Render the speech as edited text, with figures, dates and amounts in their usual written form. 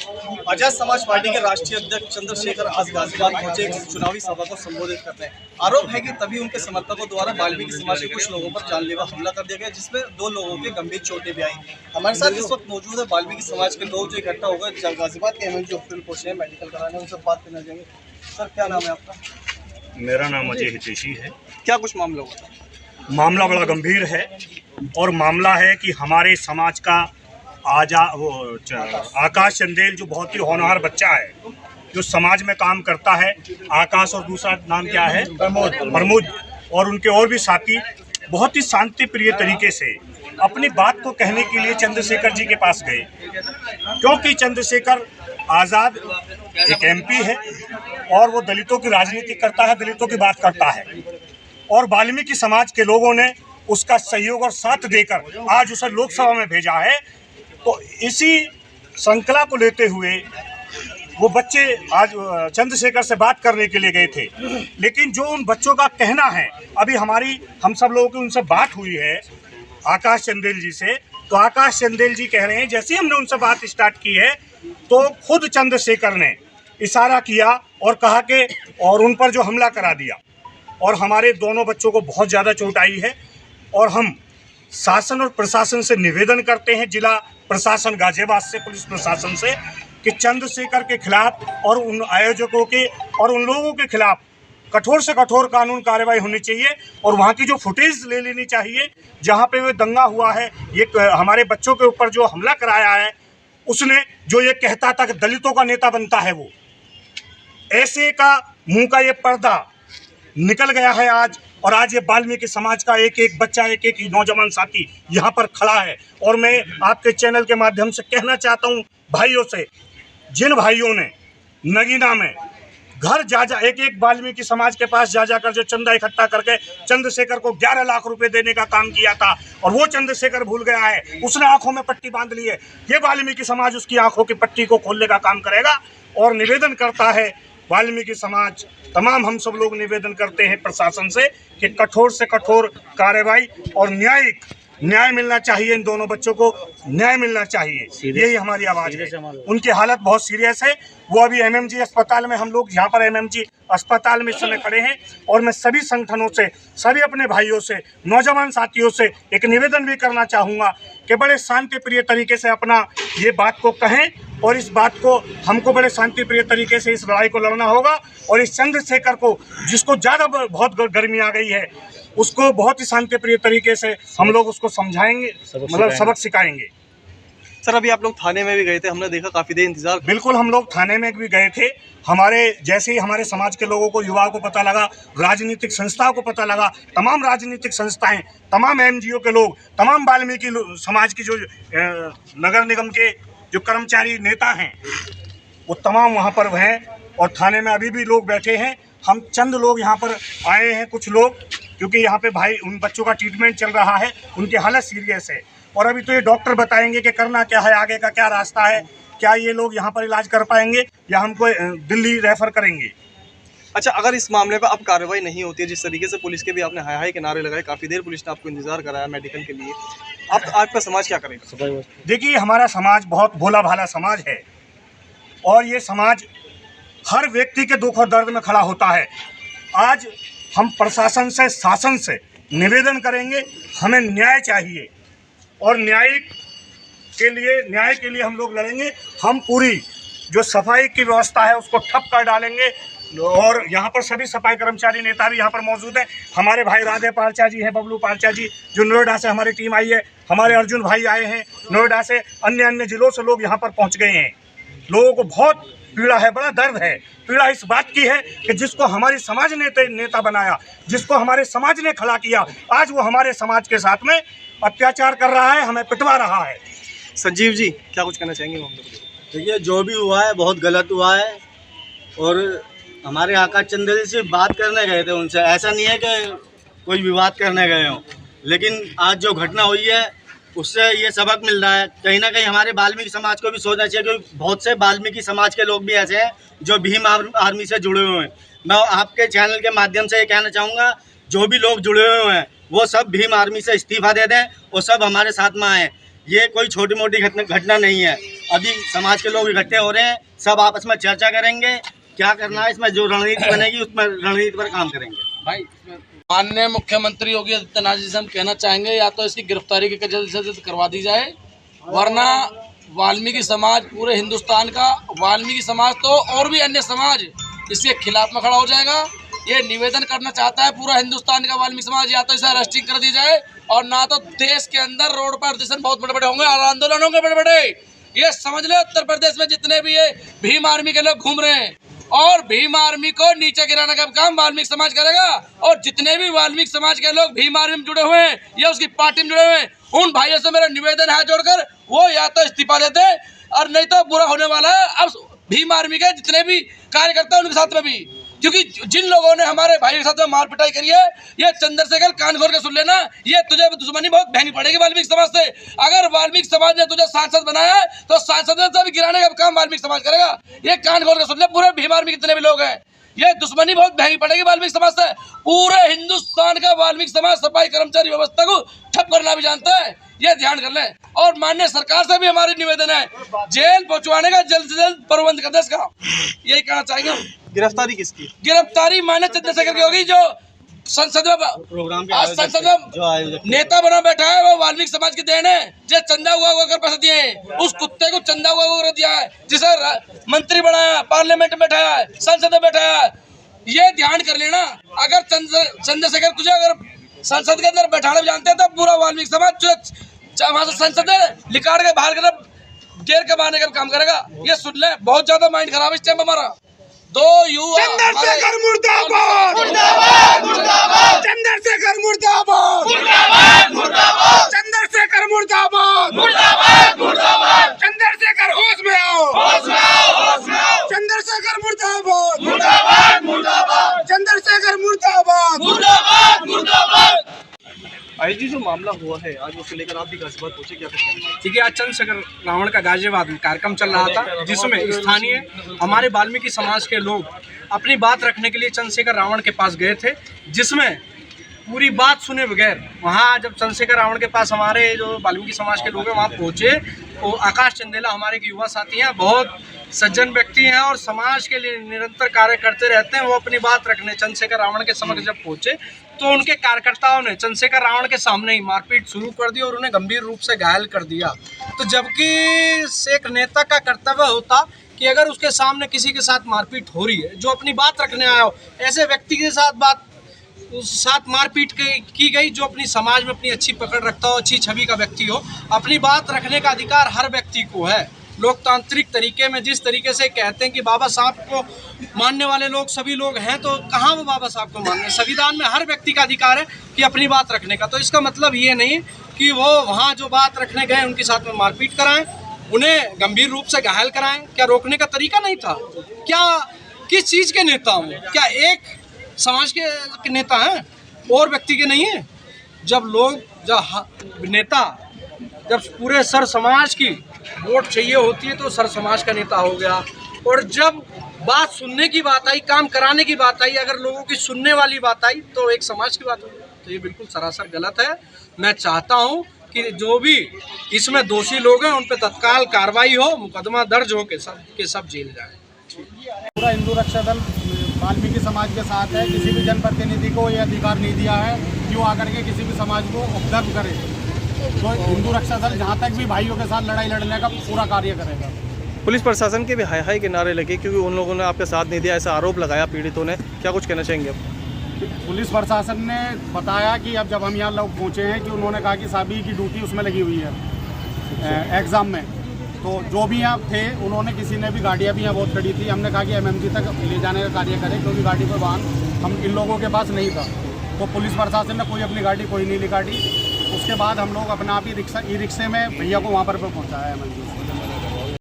Azad Samaj party के राष्ट्रीय अध्यक्ष चंद्रशेखर आज गाजियाबाद पहुंचे चुनावी सभा को संबोधित करते हैं। आरोप है कि तभी उनके समर्थकों द्वारा वाल्मीकि समाज के कुछ लोगों पर जानलेवा हमला कर दिया गया, जिसमें 2 लोगों के गंभीर चोटें भी आई। हमारे साथ इस वक्त मौजूद है वाल्मीकि समाज के लोग जो इकट्ठा हो गए गाजियाबाद के एमएमजी हॉस्पिटल पहुंचे हैं मेडिकल कराने, उनसे बात करना चाहेंगे। सर, क्या नाम है आपका? मेरा नाम अजय हितेशी है। क्या कुछ मामला हुआ? मामला बड़ा गंभीर है और मामला है कि हमारे समाज का आकाश चंदेल जो बहुत ही होनहार बच्चा है, जो समाज में काम करता है। आकाश और दूसरा नाम क्या है? प्रमोद। और उनके और भी साथी बहुत ही शांति प्रिय तरीके से अपनी बात को कहने के लिए चंद्रशेखर जी के पास गए, क्योंकि चंद्रशेखर आज़ाद एक एमपी है और वो दलितों की राजनीति करता है, दलितों की बात करता है। और वाल्मीकि समाज के लोगों ने उसका सहयोग और साथ देकर आज उसे लोकसभा में भेजा है। तो इसी श्रृंखला को लेते हुए वो बच्चे आज चंद्रशेखर से बात करने के लिए गए थे, लेकिन जो उन बच्चों का कहना है, अभी हम सब लोगों की उनसे बात हुई है आकाश चंदेल जी से, तो आकाश चंदेल जी कह रहे हैं जैसे ही हमने उनसे बात स्टार्ट की है तो खुद चंद्रशेखर ने इशारा किया और कहा कि और उन पर जो हमला करा दिया, और हमारे दोनों बच्चों को बहुत ज़्यादा चोट आई है। और हम शासन और प्रशासन से निवेदन करते हैं, जिला प्रशासन गाजियाबाद से, पुलिस प्रशासन से, कि चंद्रशेखर के खिलाफ और उन आयोजकों के और उन लोगों के खिलाफ कठोर से कठोर कानून कार्रवाई होनी चाहिए। और वहाँ की जो फुटेज ले लेनी चाहिए जहाँ पे वो दंगा हुआ है, ये हमारे बच्चों के ऊपर जो हमला कराया है, उसने जो ये कहता था कि दलितों का नेता बनता है, वो ऐसे का मुंह का ये पर्दा निकल गया है आज। और आज ये वाल्मीकि समाज का एक एक बच्चा, एक एक नौजवान साथी यहाँ पर खड़ा है। और मैं आपके चैनल के माध्यम से कहना चाहता हूँ भाइयों से, जिन भाइयों ने नगीना में घर जा एक एक वाल्मीकि समाज के पास जा जाकर जो चंदा इकट्ठा करके चंद्रशेखर को 11 लाख रुपए देने का काम किया था, और वो चंद्रशेखर भूल गया है, उसने आंखों में पट्टी बांध ली है। ये वाल्मीकि समाज उसकी आंखों की पट्टी को खोलने का काम करेगा। और निवेदन करता है वाल्मीकि समाज, तमाम हम सब लोग निवेदन करते हैं प्रशासन से कि कठोर से कठोर कार्रवाई और न्याय मिलना चाहिए, इन दोनों बच्चों को न्याय मिलना चाहिए, यही हमारी आवाज़ है। उनकी हालत बहुत सीरियस है, वो अभी एमएमजी अस्पताल में, हम लोग यहाँ पर एमएमजी अस्पताल में इस समय खड़े हैं। और मैं सभी संगठनों से, सभी अपने भाइयों से, नौजवान साथियों से एक निवेदन भी करना चाहूँगा कि बड़े शांति प्रिय तरीके से अपना ये बात को कहें, और इस बात को हमको बड़े शांति प्रिय तरीके से इस लड़ाई को लड़ना होगा। और इस चंद्रशेखर को, जिसको ज़्यादा बहुत गर्मी आ गई है, उसको बहुत ही शांति प्रिय तरीके से हम लोग उसको समझाएंगे, मतलब सबक सिखाएंगे। सर, अभी आप लोग थाने में भी गए थे, हमने देखा काफ़ी देर इंतजार। बिल्कुल, हम लोग थाने में भी गए थे। जैसे ही हमारे समाज के लोगों को, युवाओं को पता लगा, राजनीतिक संस्थाओं को पता लगा, तमाम राजनीतिक संस्थाएं, तमाम एनजीओ के लोग, तमाम वाल्मीकि समाज की जो नगर निगम के जो कर्मचारी नेता हैं, वो तमाम वहाँ पर हैं। और थाने में अभी भी लोग बैठे हैं। हम चंद लोग यहाँ पर आए हैं, कुछ लोग, क्योंकि यहाँ पे भाई उन बच्चों का ट्रीटमेंट चल रहा है, उनकी हालत सीरियस है। और अभी तो ये डॉक्टर बताएंगे कि करना क्या है, आगे का क्या रास्ता है, क्या ये लोग यहाँ पर इलाज कर पाएंगे या हमको दिल्ली रेफर करेंगे। अच्छा, अगर इस मामले पर अब कार्रवाई नहीं होती है, जिस तरीके से पुलिस के भी आपने हाय हाय के नारे लगाए, काफ़ी देर पुलिस ने आपको इंतजार कराया मेडिकल के लिए, अब आपका समाज क्या करेगा? देखिए, हमारा समाज बहुत भोला भाला समाज है, और ये समाज हर व्यक्ति के दुख और दर्द में खड़ा होता है। आज हम प्रशासन से, शासन से निवेदन करेंगे, हमें न्याय चाहिए, और न्याय के लिए हम लोग लड़ेंगे। हम पूरी जो सफाई की व्यवस्था है उसको ठप कर डालेंगे। और यहाँ पर सभी सफाई कर्मचारी नेता भी यहाँ पर मौजूद हैं। हमारे भाई राधे पालचा जी हैं, बबलू पालचा जी जो नोएडा से हमारी टीम आई है, हमारे अर्जुन भाई आए हैं नोएडा से, अन्य जिलों से लोग यहाँ पर पहुँच गए हैं। लोगों को बहुत पीड़ा है, बड़ा दर्द है। पीड़ा इस बात की है कि जिसको हमारी समाज ने नेता बनाया, जिसको हमारे समाज ने खड़ा किया, आज वो हमारे समाज के साथ में अत्याचार कर रहा है, हमें पिटवा रहा है। संजीव जी, क्या कुछ कहना चाहेंगे? देखिए, जो भी हुआ है बहुत गलत हुआ है। और हमारे आकाश चंदेल से बात करने गए थे, उनसे ऐसा नहीं है कि कोई विवाद करने गए हों, लेकिन आज जो घटना हुई है उससे ये सबक मिल रहा है। कहीं ना कहीं हमारे वाल्मीकि समाज को भी सोचना चाहिए, क्योंकि बहुत से वाल्मीकि समाज के लोग भी ऐसे हैं जो भीम आर्मी से जुड़े हुए हैं। मैं आपके चैनल के माध्यम से ये कहना चाहूँगा, जो भी लोग जुड़े हुए हैं वो सब भीम आर्मी से इस्तीफा दे दें और सब हमारे साथ में आएँ। ये कोई छोटी मोटी घटना नहीं है। अभी समाज के लोग इकट्ठे हो रहे हैं, सब आपस में चर्चा करेंगे क्या करना है, इसमें जो रणनीति बनेगी उसमें रणनीति पर काम करेंगे। भाई माननीय मुख्यमंत्री योगी आदित्यनाथ जी से हम कहना चाहेंगे, या तो इसकी गिरफ्तारी की जल्द से जल्द करवा दी जाए, वरना वाल्मीकि समाज पूरे हिंदुस्तान का, वाल्मीकि समाज तो और भी अन्य समाज इसके खिलाफ में खड़ा हो जाएगा। ये निवेदन करना चाहता है पूरा हिंदुस्तान का वाल्मीकि समाज, या तो इसे अरेस्टिंग कर दी जाए, और ना तो देश के अंदर रोड पर प्रदर्शन बहुत बड़े बड़े होंगे और आंदोलन होंगे बड़े बड़े। ये समझ ले, उत्तर प्रदेश में जितने भी ये भीम आर्मी के लोग घूम रहे हैं, और भीम आर्मी को नीचे गिराने का काम वाल्मीकि समाज करेगा। और जितने भी वाल्मीकि समाज के लोग भीम आर्मी में जुड़े हुए हैं या उसकी पार्टी में जुड़े हुए हैं, उन भाइयों से मेरा निवेदन है जोड़कर, वो या तो इस्तीफा देते और नहीं तो बुरा होने वाला है अब भीम आर्मी के जितने भी कार्यकर्ता उनके साथ में भी। क्योंकि जिन लोगों ने हमारे भाई के साथ में मार पिटाई करी है, ये चंद्रशेखर कान खोल के सुन लेना, ये तुझे दुश्मनी बहुत महंगी पड़ेगी वाल्मीकि समाज से। अगर वाल्मीकि समाज ने तुझे सांसद बनाया है तो सांसद से भी गिराने का काम वाल्मीकि समाज करेगा। ये कान खोल के सुन ले, पूरे भीम आर्मी कितने भी लोग हैं, ये दुश्मनी बहुत महंगी पड़ेगी वाल्मीकि समाज से। पूरे हिंदुस्तान का वाल्मीकि समाज सफाई कर्मचारी व्यवस्था को ठप करना भी जानता है, ये ध्यान कर लें। और माननीय सरकार से भी हमारी निवेदन है, जेल पहुंचवाने का जल्द से जल्द प्रबंध कर दे इसका, यही कहना चाहेंगे हम। गिरफ्तारी किसकी? गिरफ्तारी माननीय चंद्रशेखर की होगी, जो संसद में प्रोग्राम संसद में नेता बना बैठा है, वो वाल्मीकि समाज की देन है। जो चंदा हुआ कर पैसे दिए हैं, उस कुत्ते को चंदा हुआ कर दिया है, जिसे मंत्री बनाया, पार्लियामेंट में बैठाया है, संसद में बैठाया है। ये ध्यान कर लेना, अगर चंद्रशेखर तुझे अगर संसद के अंदर बैठाना भी जानते हैं तो पूरा वाल्मीकि समाज वहां से संसद निकाल के बाहर गेर के मारने का काम करेगा। ये सुन ले, बहुत ज्यादा माइंड खराब इस टाइम हमारा। दो युवा चंद्रशेखर मुर्दाबाद, चंद्रशेखर मुर्दाबाद, चंद्रशेखर मुर्दाबाद, चंद्रशेखर होश में आओ, चंद्रशेखर मुर्दाबाद, चंद्रशेखर मुर्दाबाद। आई जी, जो मामला हुआ है आज, उसको लेकर आप भी गाजियाबाद पहुंचे, क्या कहते हैं? ठीक है, आज चंद्रशेखर रावण का गाजियाबाद में कार्यक्रम चल रहा था, जिसमें स्थानीय हमारे वाल्मीकि समाज के लोग अपनी बात रखने के लिए चंद्रशेखर रावण के पास गए थे, जिसमें पूरी बात सुने बगैर वहाँ जब चंद्रशेखर रावण के पास हमारे जो वाल्मीकि समाज के लोग हैं वहाँ पहुँचे, तो आकाश चंदेला हमारे एक युवा साथी हैं, बहुत सज्जन व्यक्ति हैं और समाज के लिए निरंतर कार्य करते रहते हैं। वो अपनी बात रखने चंद्रशेखर रावण के समक्ष जब पहुँचे तो उनके कार्यकर्ताओं ने चंद्रशेखर रावण के सामने ही मारपीट शुरू कर दी और उन्हें गंभीर रूप से घायल कर दिया। तो जबकि एक नेता का कर्तव्य होता कि अगर उसके सामने किसी के साथ मारपीट हो रही है, जो अपनी बात रखने आया हो, ऐसे व्यक्ति के साथ मारपीट की गई जो अपनी समाज में अपनी अच्छी पकड़ रखता हो, अच्छी छवि का व्यक्ति हो। अपनी बात रखने का अधिकार हर व्यक्ति को है। लोकतांत्रिक तरीके में जिस तरीके से कहते हैं कि बाबा साहब को मानने वाले लोग सभी लोग हैं, तो कहाँ वो बाबा साहब को मानने? संविधान में हर व्यक्ति का अधिकार है कि अपनी बात रखने का। तो इसका मतलब ये नहीं कि वो वहाँ जो बात रखने गए उनके साथ में मारपीट कराएं, उन्हें गंभीर रूप से घायल कराएं। क्या रोकने का तरीका नहीं था? क्या किस चीज़ के नेता हूँ? क्या एक समाज के नेता हैं और व्यक्ति के नहीं हैं? जब नेता जब पूरे सर समाज की वोट चाहिए होती है तो सर समाज का नेता हो गया, और जब बात सुनने की बात आई, काम कराने की बात आई, अगर लोगों की सुनने वाली बात आई तो एक समाज की बात हो गई। तो ये बिल्कुल सरासर गलत है। मैं चाहता हूँ कि जो भी इसमें दोषी लोग हैं उन पर तत्काल कार्रवाई हो, मुकदमा दर्ज हो के सब जेल जाए। पूरा हिंदू रक्षा दल वाल्मीकि समाज के साथ है। किसी भी जनप्रतिनिधि को यह अधिकार नहीं दिया है कि वो आकर के किसी भी समाज को उपद्रव करे। तो हिंदू रक्षा दल जहाँ तक भी भाइयों के साथ लड़ाई लड़ने का पूरा कार्य करेगा। पुलिस प्रशासन के भी हाय हाय के नारे लगे क्योंकि उन लोगों ने आपका साथ नहीं दिया, ऐसा आरोप लगाया पीड़ितों ने। क्या कुछ कहना चाहेंगे आप? पुलिस प्रशासन ने बताया कि अब जब हम यहाँ लोग पहुँचे हैं कि उन्होंने कहा कि सभी की ड्यूटी उसमें लगी हुई है एग्ज़ाम में, तो जो भी यहाँ थे उन्होंने किसी ने भी गाड़ियाँ भी यहाँ बहुत खड़ी थी। हमने कहा कि एमएमजी तक ले जाने का कार्य करें क्योंकि गाड़ी पर वाहन हम इन लोगों के पास नहीं था। तो पुलिस प्रशासन ने कोई अपनी गाड़ी कोई नहीं निकाली। उसके बाद हम लोग अपना आप ही ई रिक्शे में भैया को वहाँ पर पहुँचाया एमएमजी।